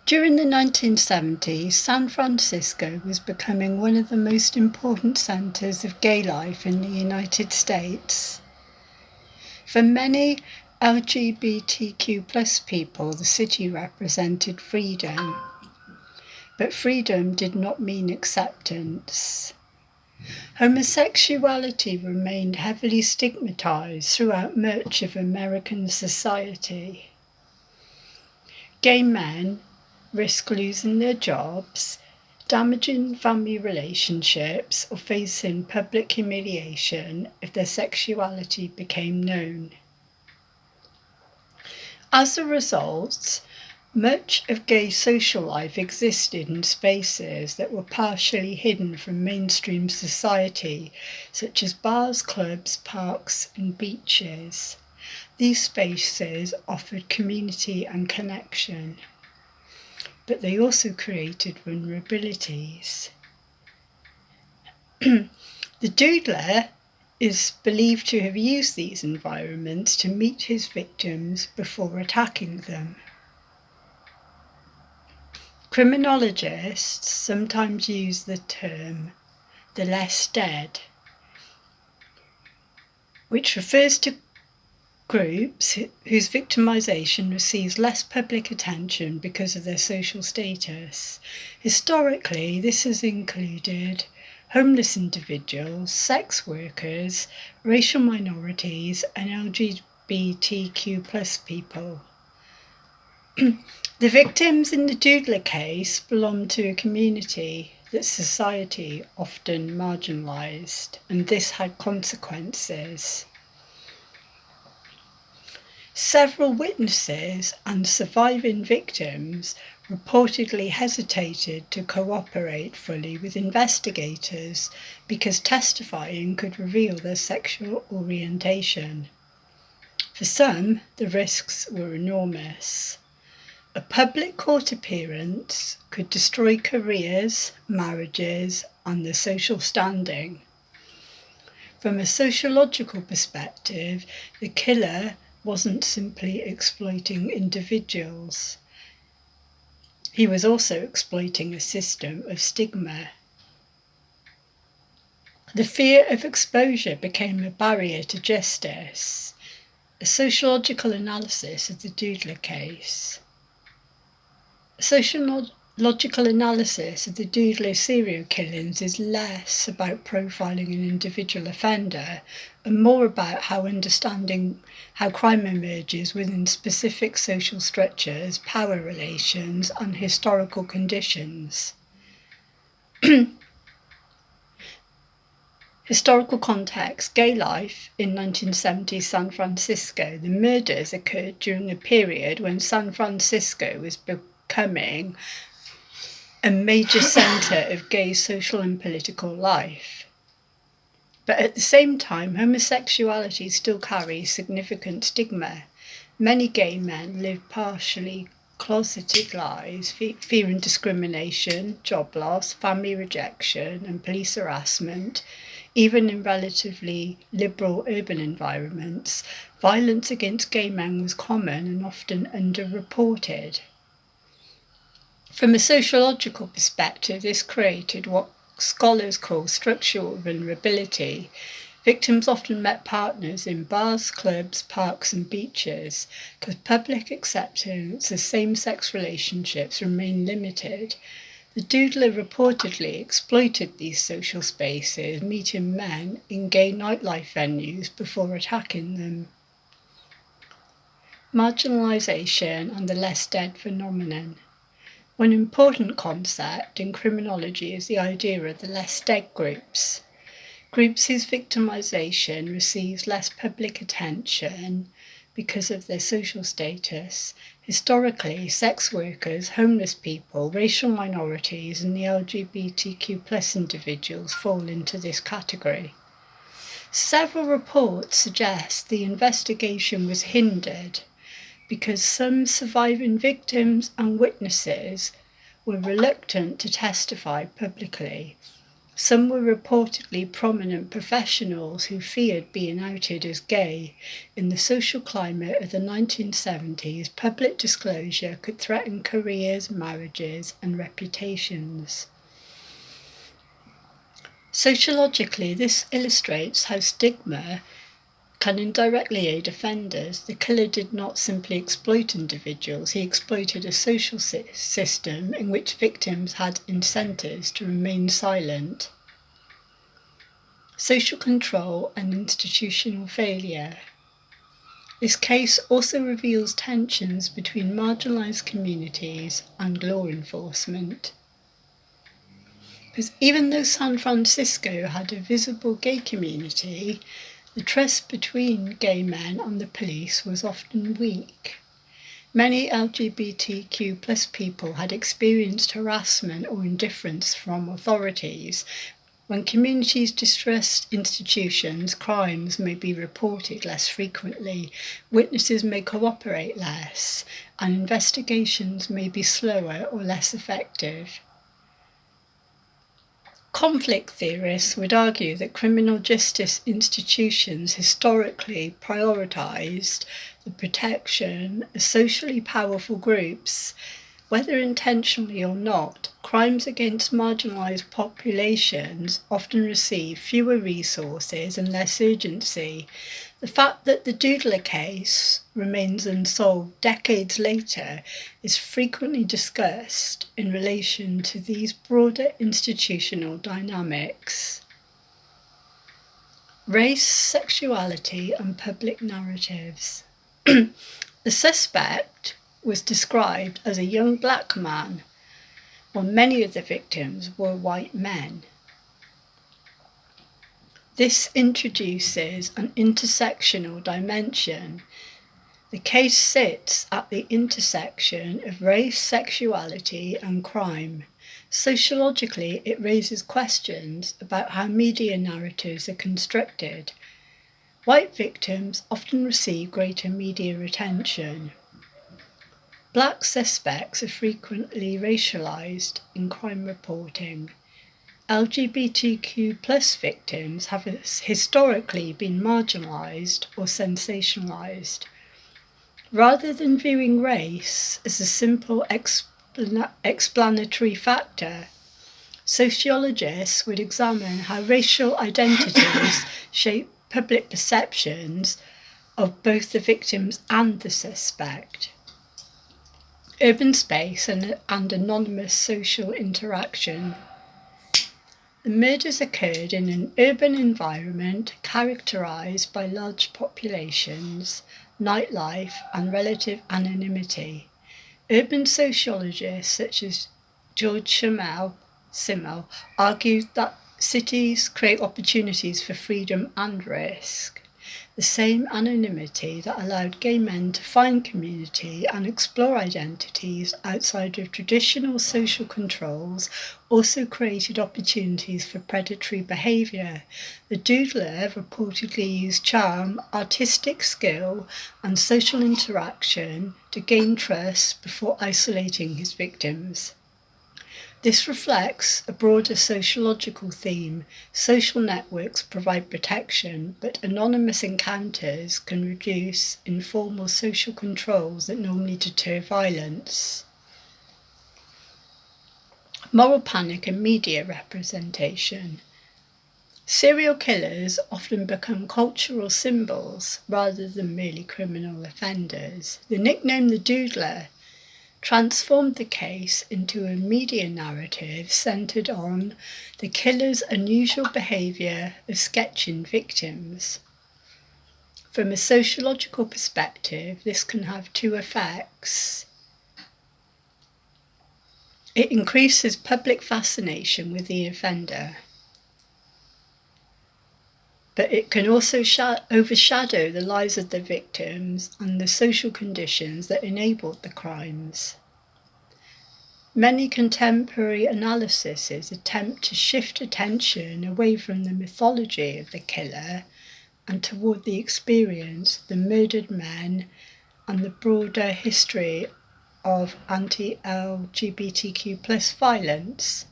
During the 1970s, San Francisco was becoming one of the most important centres of gay life in the United States. For many LGBTQ+ people, the city represented freedom. But freedom did not mean acceptance. Homosexuality remained heavily stigmatized throughout much of American society. Gay men risk losing their jobs, damaging family relationships, or facing public humiliation if their sexuality became known. As a result, much of gay social life existed in spaces that were partially hidden from mainstream society, such as bars, clubs, parks, and beaches. These spaces offered community and connection, but they also created vulnerabilities. The Doodler is believed to have used these environments to meet his victims before attacking them. Criminologists sometimes use the term the less dead, which refers to groups whose victimization receives less public attention because of their social status. Historically, this has included homeless individuals, sex workers, racial minorities, and LGBTQ+ people. The victims in the Doodler case belonged to a community that society often marginalised, and this had consequences. Several witnesses and surviving victims reportedly hesitated to cooperate fully with investigators because testifying could reveal their sexual orientation. For some, the risks were enormous. A public court appearance could destroy careers, marriages, and their social standing. From a sociological perspective, the killer wasn't simply exploiting individuals. He was also exploiting a system of stigma. The fear of exposure became a barrier to justice. A sociological analysis of the Doodler case. A sociological analysis of the Doodler serial killings is less about profiling an individual offender and more about understanding how crime emerges within specific social structures, power relations, and historical conditions. Historical context: gay life in 1970s San Francisco. The murders occurred during a period when San Francisco was becoming a major centre of gay social and political life. But at the same time, homosexuality still carries significant stigma. Many gay men live partially closeted lives, fearing discrimination, job loss, family rejection, and police harassment. Even in relatively liberal urban environments, violence against gay men was common and often underreported. From a sociological perspective, this created what scholars call structural vulnerability. Victims often met partners in bars, clubs, parks, and beaches because public acceptance of same-sex relationships remained limited. The Doodler reportedly exploited these social spaces, meeting men in gay nightlife venues before attacking them. Marginalisation and the less dead phenomenon. One important concept in criminology is the idea of the less dead groups. Groups whose victimisation receives less public attention because of their social status. Historically, sex workers, homeless people, racial minorities, and the LGBTQ+ individuals fall into this category. Several reports suggest the investigation was hindered because some surviving victims and witnesses were reluctant to testify publicly. Some were reportedly prominent professionals who feared being outed as gay. In the social climate of the 1970s, public disclosure could threaten careers, marriages, and reputations. Sociologically, this illustrates how stigma can indirectly aid offenders. The killer did not simply exploit individuals, he exploited a social system in which victims had incentives to remain silent. Social control and institutional failure. This case also reveals tensions between marginalised communities and law enforcement. Because even though San Francisco had a visible gay community, the trust between gay men and the police was often weak. Many LGBTQ+ people had experienced harassment or indifference from authorities. When communities distrust institutions, crimes may be reported less frequently, witnesses may cooperate less, and investigations may be slower or less effective. Conflict theorists would argue that criminal justice institutions historically prioritised the protection of socially powerful groups. Whether intentionally or not, crimes against marginalised populations often receive fewer resources and less urgency. The fact that the Doodler case remains unsolved decades later is frequently discussed in relation to these broader institutional dynamics. Race, sexuality, and public narratives. The suspect was described as a young black man, while many of the victims were white men. This introduces an intersectional dimension. The case sits at the intersection of race, sexuality, and crime. Sociologically, it raises questions about how media narratives are constructed. White victims often receive greater media attention. Black suspects are frequently racialised in crime reporting. LGBTQ+ victims have historically been marginalised or sensationalised. Rather than viewing race as a simple explanatory factor, sociologists would examine how racial identities shape public perceptions of both the victims and the suspect. Urban space and anonymous social interaction. The murders occurred in an urban environment characterised by large populations, nightlife, and relative anonymity. Urban sociologists such as George Simmel argued that cities create opportunities for freedom and risk. The same anonymity that allowed gay men to find community and explore identities outside of traditional social controls also created opportunities for predatory behaviour. The Doodler reportedly used charm, artistic skill, and social interaction to gain trust before isolating his victims. This reflects a broader sociological theme. Social networks provide protection, but anonymous encounters can reduce informal social controls that normally deter violence. Moral panic and media representation. Serial killers often become cultural symbols rather than merely criminal offenders. The nickname the Doodler transformed the case into a media narrative centred on the killer's unusual behaviour of sketching victims. From a sociological perspective, this can have two effects. It increases public fascination with the offender, but it can also overshadow the lives of the victims and the social conditions that enabled the crimes. Many contemporary analyses attempt to shift attention away from the mythology of the killer and toward the experience of the murdered men and the broader history of anti-LGBTQ+ violence.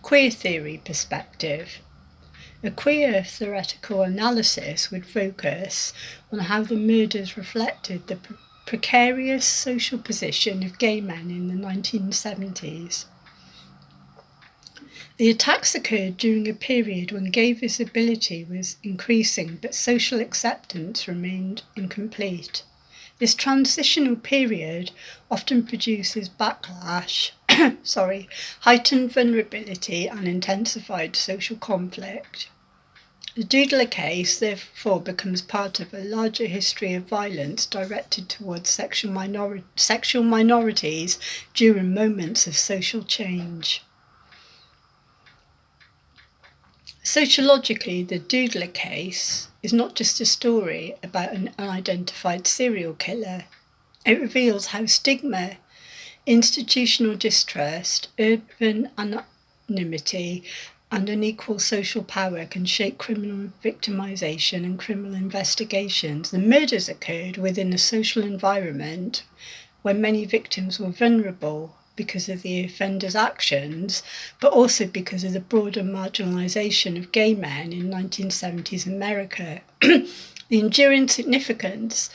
Queer theory perspective. A queer theoretical analysis would focus on how the murders reflected the precarious social position of gay men in the 1970s. The attacks occurred during a period when gay visibility was increasing but social acceptance remained incomplete. This transitional period often produces backlash, heightened vulnerability and intensified social conflict. The Doodler case therefore becomes part of a larger history of violence directed towards sexual minorities during moments of social change. Sociologically, the Doodler case is not just a story about an unidentified serial killer. It reveals how stigma, institutional distrust, urban anonymity, and unequal social power can shape criminal victimisation and criminal investigations. The murders occurred within a social environment where many victims were vulnerable because of the offender's actions, but also because of the broader marginalisation of gay men in 1970s America. The enduring significance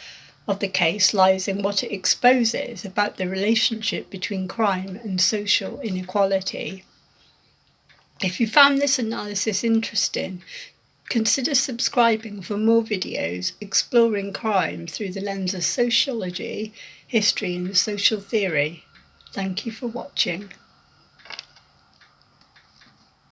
of the case lies in what it exposes about the relationship between crime and social inequality. If you found this analysis interesting, consider subscribing for more videos exploring crime through the lens of sociology, history and social theory. Thank you for watching.